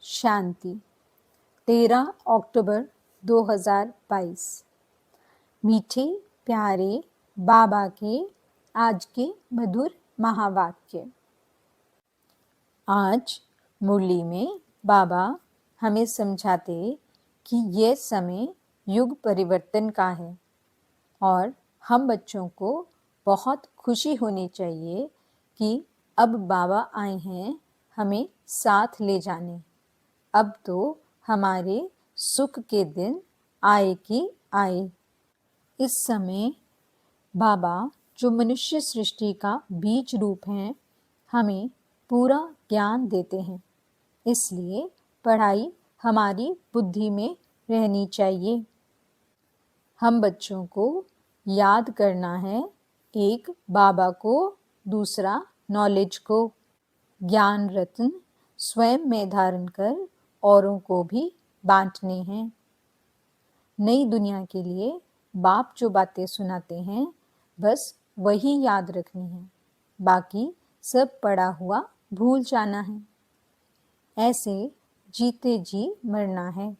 शांति 13 अक्टूबर 2022। मीठे प्यारे बाबा के आज के मधुर महावाक्य। आज मुरली में बाबा हमें समझाते कि यह समय युग परिवर्तन का है और हम बच्चों को बहुत खुशी होनी चाहिए कि अब बाबा आए हैं हमें साथ ले जाने। अब तो हमारे सुख के दिन आए कि आए। इस समय बाबा जो मनुष्य सृष्टि का बीज रूप हैं हमें पूरा ज्ञान देते हैं, इसलिए पढ़ाई हमारी बुद्धि में रहनी चाहिए। हम बच्चों को याद करना है, एक बाबा को, दूसरा नॉलेज को। ज्ञान रत्न स्वयं में धारण कर औरों को भी बांटने हैं। नई दुनिया के लिए बाप जो बातें सुनाते हैं बस वही याद रखनी है, बाकी सब पढ़ा हुआ भूल जाना है। ऐसे जीते जी मरना है।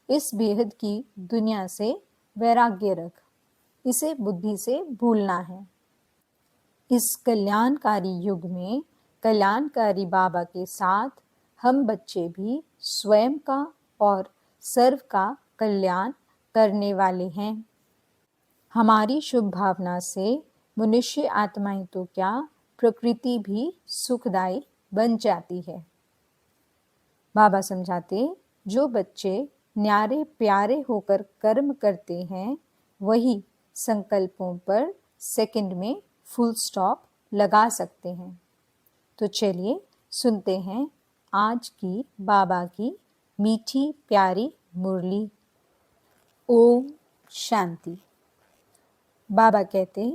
इस बेहद की दुनिया से वैराग्य रख, इसे बुद्धि से भूलना है। इस कल्याणकारी युग में कल्याणकारी बाबा के साथ हम बच्चे भी स्वयं का और सर्व का कल्याण करने वाले हैं। हमारी शुभ भावना से मनुष्य आत्माएं तो क्या, प्रकृति भी सुखदायी बन जाती है। बाबा समझाते, जो बच्चे न्यारे प्यारे होकर कर्म करते हैं वही संकल्पों पर सेकंड में फुल स्टॉप लगा सकते हैं। तो चलिए सुनते हैं आज की बाबा की मीठी प्यारी मुरली। ओम शांति। बाबा कहते,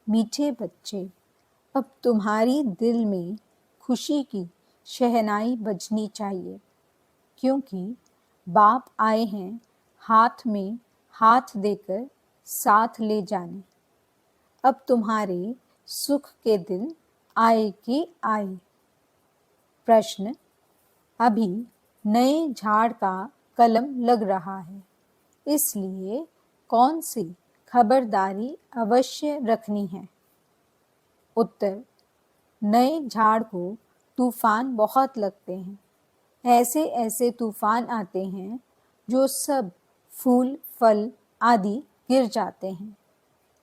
मीठे बच्चे, अब तुम्हारी दिल में खुशी की शहनाई बजनी चाहिए, क्योंकि बाप आए हैं हाथ में हाथ देकर साथ ले जाने। अब तुम्हारे सुख के दिन आए कि आए। प्रश्न, अभी नए झाड़ का कलम लग रहा है, इसलिए कौन सी खबरदारी अवश्य रखनी है? उत्तर, नए झाड़ को तूफान बहुत लगते हैं। ऐसे ऐसे तूफान आते हैं जो सब फूल फल आदि गिर जाते हैं।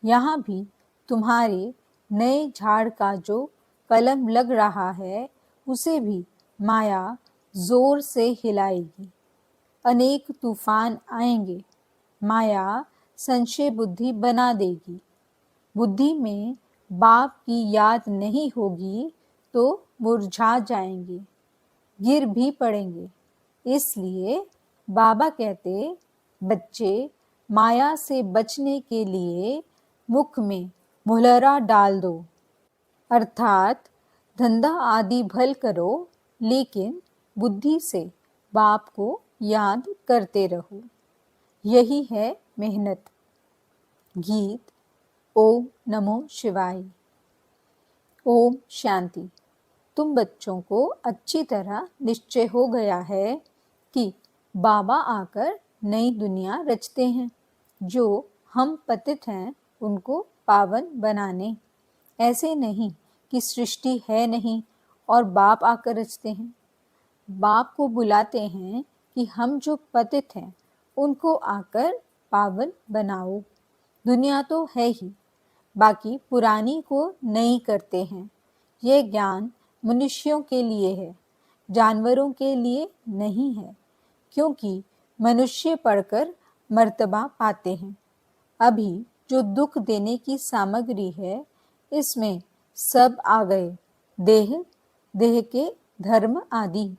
यहाँ भी तुम्हारे नए झाड़ का जो कलम लग रहा है उसे भी माया जोर से हिलाएगी। अनेक तूफान आएंगे, माया संशय बुद्धि बना देगी। बुद्धि में बाप की याद नहीं होगी तो मुरझा जाएंगे, गिर भी पड़ेंगे। इसलिए बाबा कहते, बच्चे माया से बचने के लिए मुख में मुहलरा डाल दो, अर्थात धंधा आदि भल करो, लेकिन बुद्धि से बाप को याद करते रहो। यही है मेहनत। गीत। ओम नमो शिवाय। ओम शांति। तुम बच्चों को अच्छी तरह निश्चय हो गया है कि बाबा आकर नई दुनिया रचते हैं, जो हम पतित हैं उनको पावन बनाने। ऐसे नहीं कि सृष्टि है नहीं और बाप आकर रचते हैं। बाप को बुलाते हैं कि हम जो पतित हैं उनको आकर पावन बनाओ। दुनिया तो है ही, बाकी पुरानी को नई करते हैं। यह ज्ञान मनुष्यों के लिए है, जानवरों के लिए नहीं है, क्योंकि मनुष्य पढ़कर मर्तबा पाते हैं। अभी जो दुख देने की सामग्री है इसमें सब आ गए, देह, देह के धर्म आदि।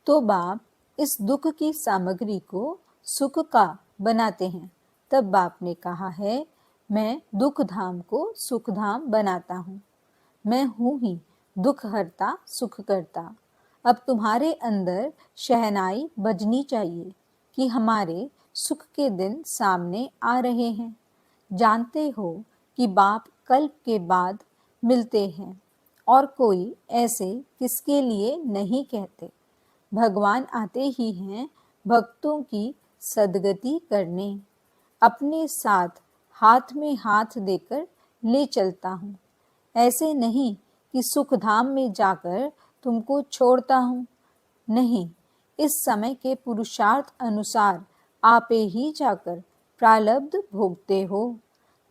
तो बाप इस दुख की सामग्री को सुख का बनाते हैं। तब बाप ने कहा है, मैं दुख धाम को सुख धाम बनाता हूँ। मैं हूँ ही दुख हरता सुख करता। अब तुम्हारे अंदर शहनाई बजनी चाहिए कि हमारे सुख के दिन सामने आ रहे हैं। जानते हो कि बाप कल्प के बाद मिलते हैं और कोई ऐसे किसके लिए नहीं कहते। भगवान आते ही हैं भक्तों की सद्गति करने। अपने साथ हाथ में हाथ देकर ले चलता हूँ। ऐसे नहीं कि सुखधाम में जाकर तुमको छोड़ता हूँ। नहीं, इस समय के पुरुषार्थ अनुसार आपे ही जाकर प्रारब्ध भोगते हो।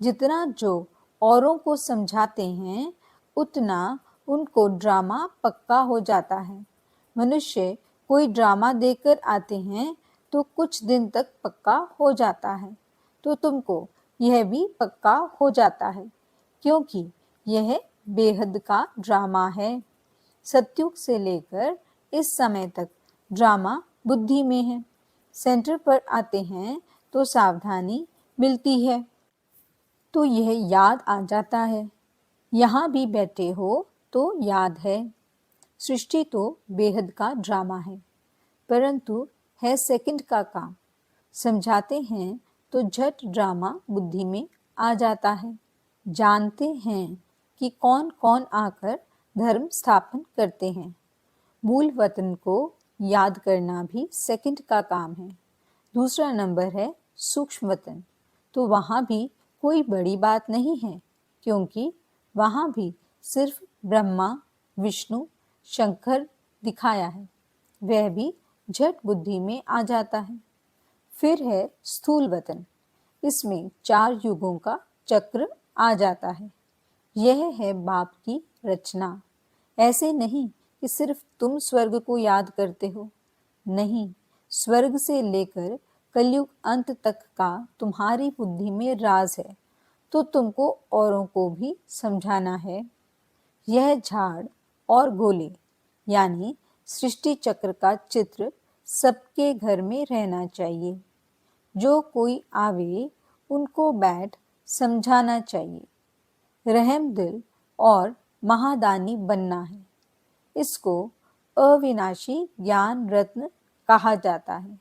जितना जो औरों को समझाते हैं उतना उनको ड्रामा पक्का हो जाता है। मनुष्य कोई ड्रामा देकर आते हैं तो कुछ दिन तक पक्का हो जाता है, तो तुमको यह भी पक्का हो जाता है, क्योंकि यह बेहद का ड्रामा है। सतयुग से लेकर इस समय तक ड्रामा बुद्धि में है। सेंटर पर आते हैं तो सावधानी मिलती है, तो यह याद आ जाता है। यहाँ भी बैठे हो तो याद है। सृष्टि तो बेहद का ड्रामा है, परंतु है सेकंड का काम। समझाते हैं तो झट ड्रामा बुद्धि में आ जाता है। जानते हैं कि कौन कौन आकर धर्म स्थापन करते हैं। मूल वतन को याद करना भी सेकंड का काम है। दूसरा नंबर है सूक्ष्म वतन, तो वहाँ भी कोई बड़ी बात नहीं है, क्योंकि वहाँ भी सिर्फ ब्रह्मा विष्णु शंकर दिखाया है, वह भी झट बुद्धि में आ जाता है। फिर है स्थूल वतन, इसमें 4 युगों का चक्र आ जाता है। यह है बाप की रचना। ऐसे नहीं कि सिर्फ तुम स्वर्ग को याद करते हो, नहीं, स्वर्ग से लेकर कलयुग अंत तक का तुम्हारी बुद्धि में राज है, तो तुमको औरों को भी समझाना है। यह झाड़ और गोले यानी सृष्टि चक्र का चित्र सबके घर में रहना चाहिए। जो कोई आवे उनको बैठ समझाना चाहिए। रहम दिल और महादानी बनना है। इसको अविनाशी ज्ञान रत्न कहा जाता है।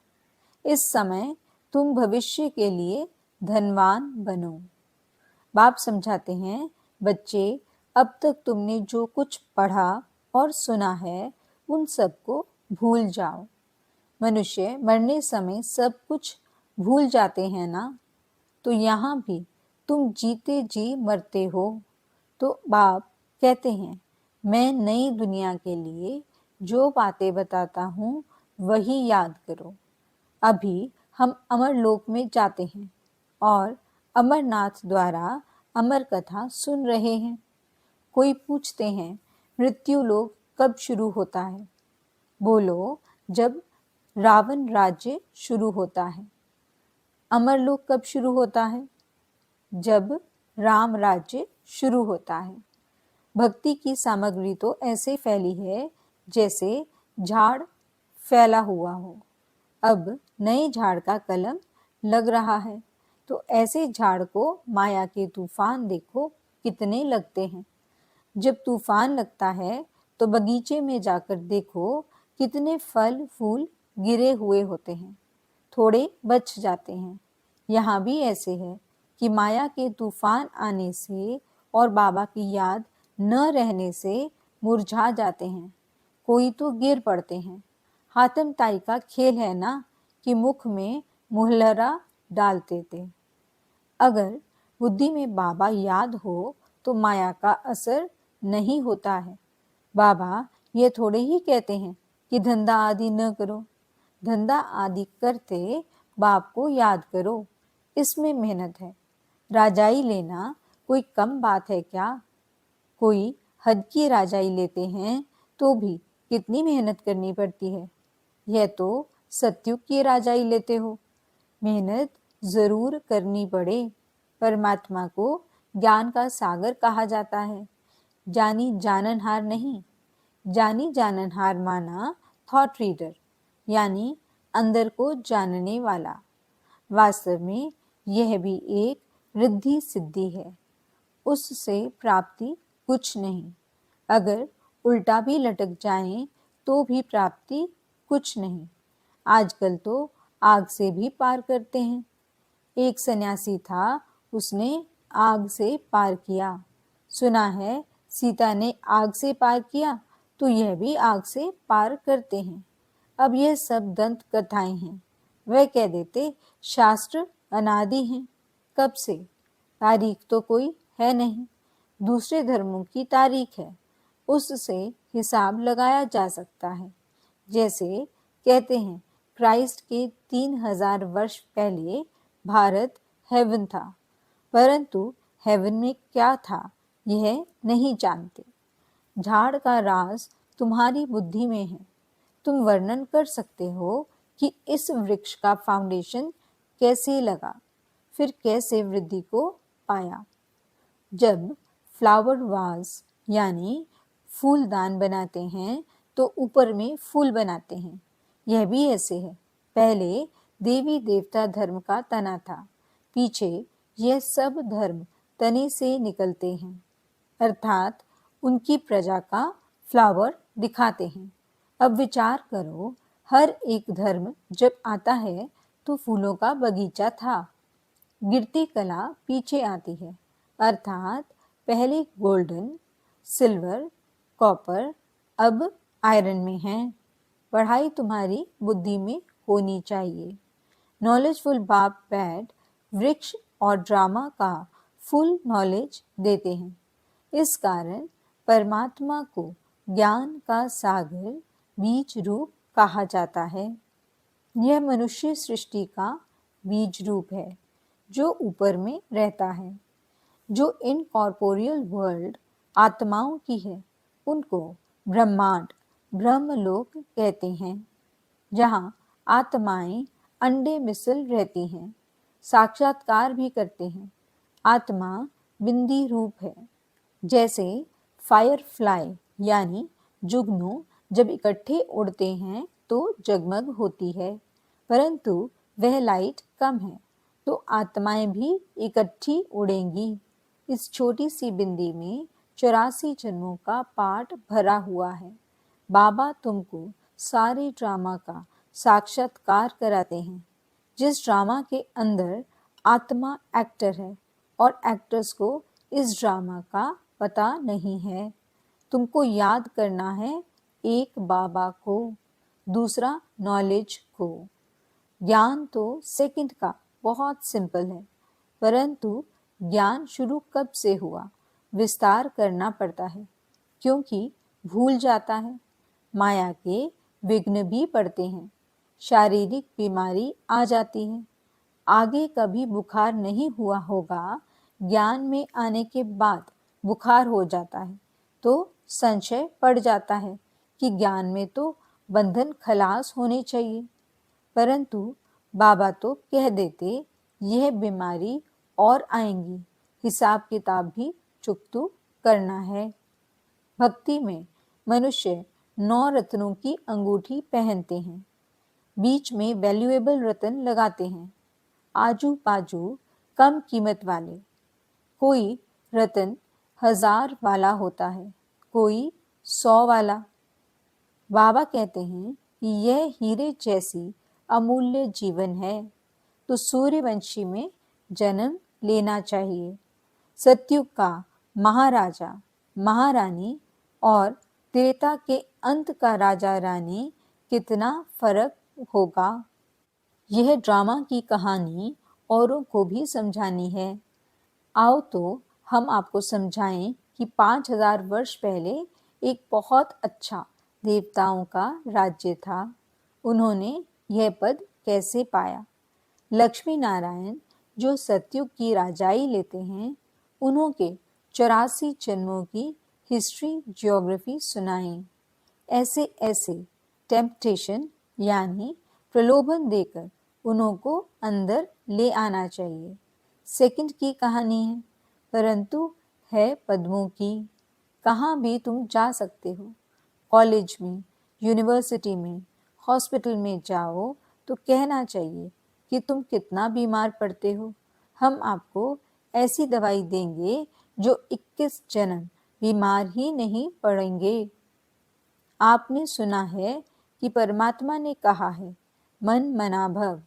इस समय तुम भविष्य के लिए धनवान बनो। बाप समझाते हैं, बच्चे, अब तक तुमने जो कुछ पढ़ा और सुना है उन सबको भूल जाओ। मनुष्य मरने समय सब कुछ भूल जाते हैं ना, तो यहाँ भी तुम जीते जी मरते हो। तो बाप कहते हैं, मैं नई दुनिया के लिए जो बातें बताता हूँ वही याद करो। अभी हम अमर लोक में जाते हैं और अमरनाथ द्वारा अमर कथा सुन रहे हैं। कोई पूछते हैं, मृत्यु लोक कब शुरू होता है? बोलो, जब रावण राज्य शुरू होता है। अमरलोक कब शुरू होता है? जब राम राज्य शुरू होता है। भक्ति की सामग्री तो ऐसे फैली है जैसे झाड़ फैला हुआ हो। अब नए झाड़ का कलम लग रहा है, तो ऐसे झाड़ को माया के तूफान देखो कितने लगते हैं। जब तूफान लगता है तो बगीचे में जाकर देखो कितने फल फूल गिरे हुए होते हैं, थोड़े बच जाते हैं। यहाँ भी ऐसे है कि माया के तूफान आने से और बाबा की याद न रहने से मुरझा जाते हैं, कोई तो गिर पड़ते हैं। हाथम ताई का खेल है ना कि मुख में मुहलरा डालते थे। अगर बुद्धि में बाबा याद हो तो माया का असर नहीं होता है। बाबा ये थोड़े ही कहते हैं कि धंधा आदि न करो। धंधा आदि करते बाप को याद करो, इसमें मेहनत है। राजाई लेना कोई कम बात है क्या? कोई हद की राजाई लेते हैं तो भी कितनी मेहनत करनी पड़ती है। यह तो सतयुग की राजाई लेते हो, मेहनत जरूर करनी पड़े। परमात्मा को ज्ञान का सागर कहा जाता है, जानी जाननहार नहीं। जानी जाननहार माना थॉट रीडर, यानी अंदर को जानने वाला। वास्तव में यह भी एक रिद्धि सिद्धि है, उससे प्राप्ति कुछ नहीं। अगर उल्टा भी लटक जाएं तो भी प्राप्ति कुछ नहीं। आजकल तो आग से भी पार करते हैं। एक सन्यासी था, उसने आग से पार किया। सुना है सीता ने आग से पार किया, तो यह भी आग से पार करते हैं। अब यह सब दंत कथाएं हैं। वह कह देते शास्त्र अनादि हैं। कब से? तारीख तो कोई है नहीं, दूसरे धर्मों की तारीख है, उससे हिसाब लगाया जा सकता है। जैसे कहते हैं क्राइस्ट के 3000 वर्ष पहले भारत हेवन था, परंतु हेवन में क्या था यह नहीं जानते। झाड़ का राज तुम्हारी बुद्धि में है। तुम वर्णन कर सकते हो कि इस वृक्ष का फाउंडेशन कैसे लगा, फिर कैसे वृद्धि को पाया। जब फ्लावर वाज यानी फूलदान बनाते हैं तो ऊपर में फूल बनाते हैं। यह भी ऐसे है। पहले देवी देवता धर्म का तना था, पीछे यह सब धर्म तने से निकलते हैं, अर्थात उनकी प्रजा का फ्लावर दिखाते हैं। अब विचार करो, हर एक धर्म जब आता है तो फूलों का बगीचा था। गिरती कला पीछे आती है, अर्थात पहले गोल्डन, सिल्वर, कॉपर, अब आयरन में है। पढ़ाई तुम्हारी बुद्धि में होनी चाहिए। नॉलेजफुल बाप बैड वृक्ष और ड्रामा का फुल नॉलेज देते हैं। इस कारण परमात्मा को ज्ञान का सागर बीज रूप कहा जाता है। यह मनुष्य सृष्टि का बीज रूप है जो ऊपर में रहता है। जो इनकॉर्पोरियल वर्ल्ड आत्माओं की है उनको ब्रह्मांड ब्रह्मलोक कहते हैं, जहाँ आत्माएं अंडे मिसल रहती हैं, साक्षात्कार भी करते हैं। आत्मा बिंदी रूप है। जैसे फायरफ्लाई यानी जुगनू जब इकट्ठे उड़ते हैं तो जगमग होती है, परंतु वह लाइट कम है, तो आत्माएं भी इकट्ठी उड़ेंगी। इस छोटी सी बिंदी में 84 जन्मों का पाठ भरा हुआ है। बाबा तुमको सारे ड्रामा का साक्षात्कार कराते हैं। जिस ड्रामा के अंदर आत्मा एक्टर है और एक्टर्स को इस ड्रामा का पता नहीं है। तुमको याद करना है, एक बाबा को, दूसरा नॉलेज को। ज्ञान तो सेकंड का बहुत सिंपल है, परंतु ज्ञान शुरू कब से हुआ विस्तार करना पड़ता है, क्योंकि भूल जाता है। माया के विघ्न भी पड़ते हैं, शारीरिक बीमारी आ जाती है। आगे कभी बुखार नहीं हुआ होगा, ज्ञान में आने के बाद बुखार हो जाता है, तो संशय पड़ जाता है कि ज्ञान में तो बंधन खलास होने चाहिए, परंतु बाबा तो कह देते यह बीमारी और आएंगी, हिसाब किताब भी चुकतू करना है। भक्ति में मनुष्य 9 रत्नों की अंगूठी पहनते हैं, बीच में वैल्यूएबल रत्न लगाते हैं, आजू बाजू कम कीमत वाले। कोई रत्न 1000 वाला होता है, कोई 100 वाला। बाबा कहते हैं कि यह हीरे जैसी अमूल्य जीवन है, तो सूर्यवंशी में जन्म लेना चाहिए। सतयुग का महाराजा महारानी और त्रेता के अंत का राजा रानी कितना फर्क होगा। यह ड्रामा की कहानी औरों को भी समझानी है। आओ तो हम आपको समझाएं कि 5000 वर्ष पहले एक बहुत अच्छा देवताओं का राज्य था। उन्होंने यह पद कैसे पाया। लक्ष्मी नारायण जो सतयुग की राजाई लेते हैं, उन्हों के 84 जन्मों की हिस्ट्री ज्योग्राफी सुनाएं। ऐसे ऐसे टेम्पटेशन यानी प्रलोभन देकर उन्हों को अंदर ले आना चाहिए। सेकंड की कहानी है, परंतु है पद्मों की। कहाँ भी तुम जा सकते हो, कॉलेज में, यूनिवर्सिटी में, हॉस्पिटल में जाओ तो कहना चाहिए कि तुम कितना बीमार पड़ते हो। हम आपको ऐसी दवाई देंगे जो 21 जन्म बीमार ही नहीं पड़ेंगे। आपने सुना है कि परमात्मा ने कहा है, मन मना भव।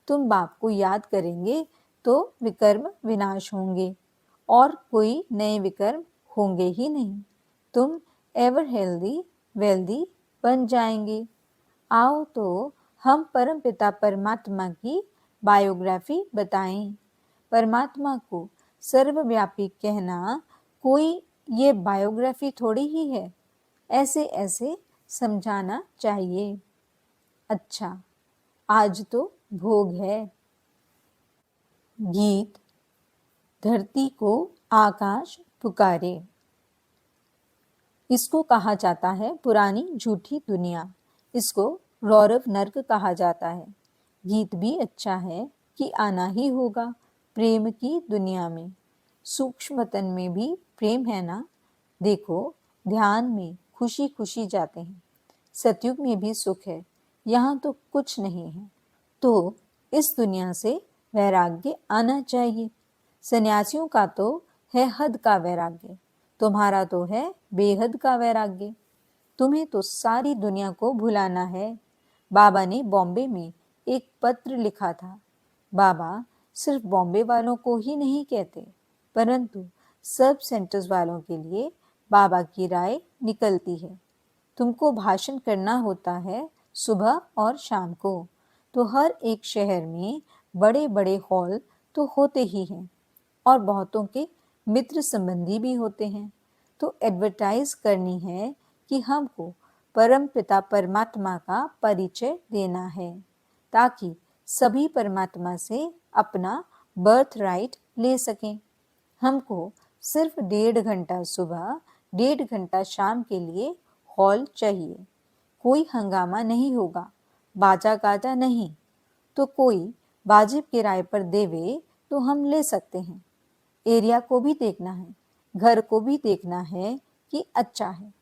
तुम बाप को याद करेंगे तो विकर्म विनाश होंगे और कोई नए विकर्म होंगे ही नहीं। तुम एवर हेल्दी वेल्दी बन जाएंगे। आओ तो हम परमपिता परमात्मा की बायोग्राफी बताएं। परमात्मा को सर्वव्यापी कहना कोई ये बायोग्राफी थोड़ी ही है, ऐसे ऐसे समझाना चाहिए। अच्छा, आज तो भोग है। गीत धरती को आकाश पुकारे। इसको कहा जाता है पुरानी झूठी दुनिया। इसको रौरव नर्क कहा जाता है। गीत भी अच्छा है कि आना ही होगा प्रेम की दुनिया में। सूक्ष्मतन में भी प्रेम है ना। देखो ध्यान में खुशी खुशी जाते हैं। सतयुग में भी सुख है, यहाँ तो कुछ नहीं है। तो इस दुनिया से वैराग्य आना चाहिए। सन्यासियों का तो है हद का वैराग्य, तुम्हारा तो है बेहद का वैराग्य। तुम्हें तो सारी दुनिया को भुलाना है। बाबा ने बॉम्बे में एक पत्र लिखा था। बाबा सिर्फ बॉम्बे वालों को ही नहीं कहते, परंतु सब सेंटर्स वालों के लिए बाबा की राय निकलती है। तुमको भाषण करना होता है सुबह और शाम को, तो हर एक शहर में बड़े बड़े हॉल तो होते ही हैं और बहुतों के मित्र संबंधी भी होते हैं। तो एडवर्टाइज करनी है कि हमको परम पिता परमात्मा का परिचय देना है, ताकि सभी परमात्मा से अपना बर्थ राइट ले सकें। हमको सिर्फ 1.5 घंटा सुबह 1.5 घंटा शाम के लिए हॉल चाहिए। कोई हंगामा नहीं होगा, बाजा गाजा नहीं। तो कोई वाजिब किराए पर देवे तो हम ले सकते हैं। एरिया को भी देखना है, घर को भी देखना है कि अच्छा है।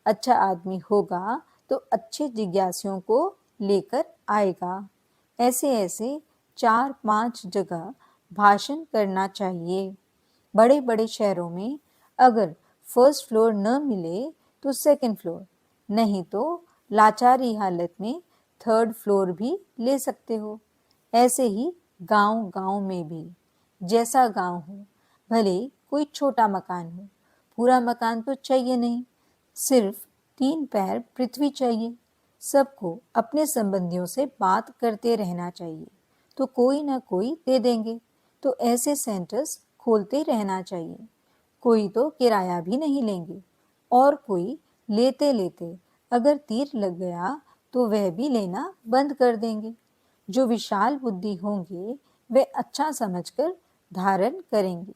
अच्छा आदमी होगा तो अच्छे जिज्ञासियों को लेकर आएगा। ऐसे ऐसे 4-5 जगह भाषण करना चाहिए। बड़े बड़े शहरों में अगर फर्स्ट फ्लोर न मिले तो सेकंड फ्लोर, नहीं तो लाचारी हालत में थर्ड फ्लोर भी ले सकते हो। ऐसे ही गांव गांव में भी जैसा गांव हो, भले कोई छोटा मकान हो, पूरा मकान तो चाहिए नहीं, सिर्फ 3 पैर पृथ्वी चाहिए। सबको अपने संबंधियों से बात करते रहना चाहिए, तो कोई ना कोई दे देंगे। तो ऐसे सेंटर्स खोलते रहना चाहिए। कोई तो किराया भी नहीं लेंगे और कोई लेते लेते अगर तीर लग गया तो वह भी लेना बंद कर देंगे। जो विशाल बुद्धि होंगे वे अच्छा समझकर धारण करेंगे।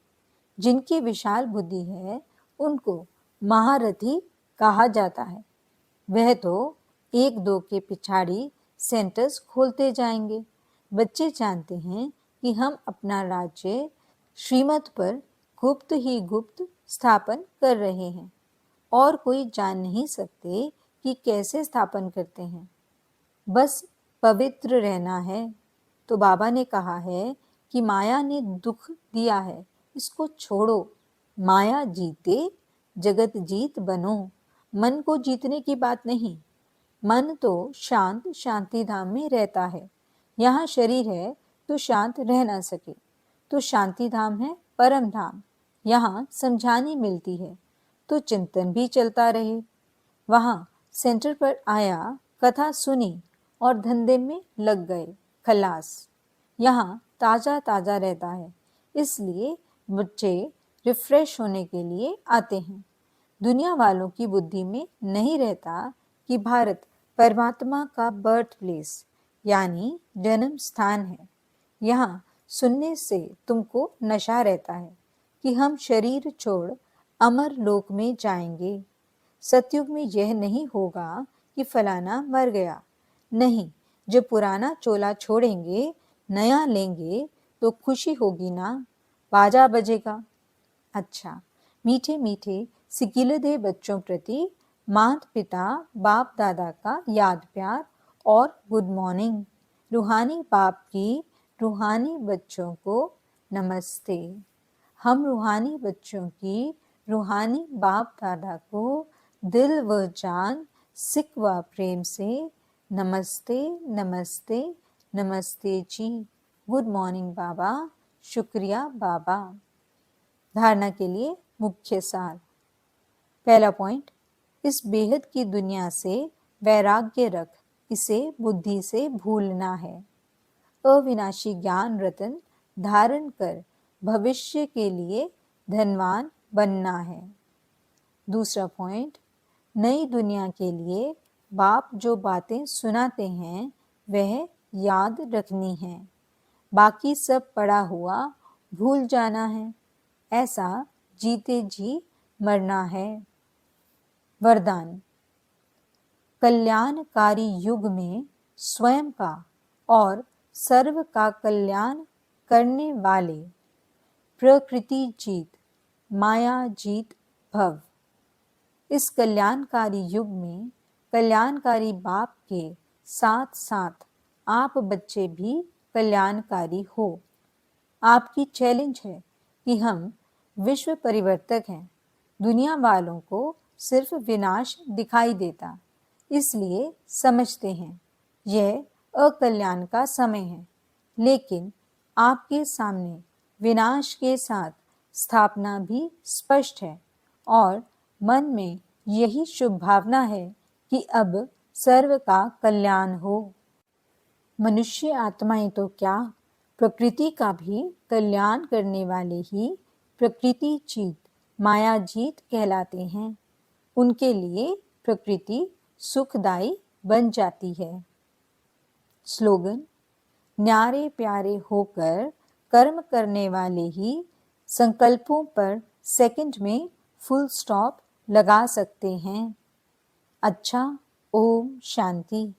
जिनकी विशाल बुद्धि है उनको महारथी कहा जाता है। वह तो 1-2 के पिछाड़ी सेंटर्स खोलते जाएंगे। बच्चे जानते हैं कि हम अपना राज्य श्रीमत पर गुप्त ही गुप्त स्थापन कर रहे हैं और कोई जान नहीं सकते कि कैसे स्थापन करते हैं। बस पवित्र रहना है। तो बाबा ने कहा है कि माया ने दुख दिया है, इसको छोड़ो। माया जीते जगत जीत बनो। मन को जीतने की बात नहीं। मन तो शांत शांति धाम में रहता है। यहाँ शरीर है तो शांत रह ना सके, तो शांति धाम है परम धाम। यहाँ समझानी मिलती है तो चिंतन भी चलता रहे। वहाँ सेंटर पर आया, कथा सुनी और धंधे में लग गए, खलास। यहाँ ताजा ताजा रहता है, इसलिए बच्चे रिफ्रेश होने के लिए आते हैं। दुनिया वालों की बुद्धि में नहीं रहता कि भारत परमात्मा का बर्थ प्लेस यानी जन्म स्थान है। यहाँ सुनने से तुमको नशा रहता है कि हम शरीर छोड़ अमर लोक में जाएंगे। सतयुग में यह नहीं होगा कि फलाना मर गया। नहीं, जब पुराना चोला छोड़ेंगे नया लेंगे तो खुशी होगी ना, बाजा बजेगा। अच्छा, मीठे मीठे सिकिलदे बच्चों प्रति माता पिता बाप दादा का याद प्यार और गुड मॉर्निंग। रूहानी बाप की रूहानी बच्चों को नमस्ते। हम रूहानी बच्चों की रूहानी बाप दादा को दिल व जान सिक व प्रेम से नमस्ते नमस्ते नमस्ते जी। गुड मॉर्निंग बाबा, शुक्रिया बाबा। धारणा के लिए मुख्य सार। पहला पॉइंट, इस बेहद की दुनिया से वैराग्य रख। इसे बुद्धि से भूलना है। अविनाशी ज्ञान रत्न धारण कर भविष्य के लिए धनवान बनना है। दूसरा पॉइंट, नई दुनिया के लिए बाप जो बातें सुनाते हैं वह याद रखनी है, बाकी सब पड़ा हुआ भूल जाना है। ऐसा जीते जी मरना है। वरदान, कल्याणकारी युग में स्वयं का और सर्व का कल्याण करने वाले प्रकृति जीत, माया जीत भव। इस कल्याणकारी युग में कल्याणकारी बाप के साथ साथ आप बच्चे भी कल्याणकारी हो। आपकी चैलेंज है कि हम विश्व परिवर्तक हैं। दुनिया वालों को सिर्फ विनाश दिखाई देता, इसलिए समझते हैं यह अकल्याण का समय है, लेकिन आपके सामने विनाश के साथ स्थापना भी स्पष्ट है और मन में यही शुभ भावना है कि अब सर्व का कल्याण हो। मनुष्य आत्माएं तो क्या, प्रकृति का भी कल्याण करने वाले ही प्रकृति जीत, माया जीत कहलाते हैं। उनके लिए प्रकृति सुखदायी बन जाती है। स्लोगन, न्यारे प्यारे होकर कर्म करने वाले ही संकल्पों पर सेकंड में फुल स्टॉप लगा सकते हैं। अच्छा, ओम शांति।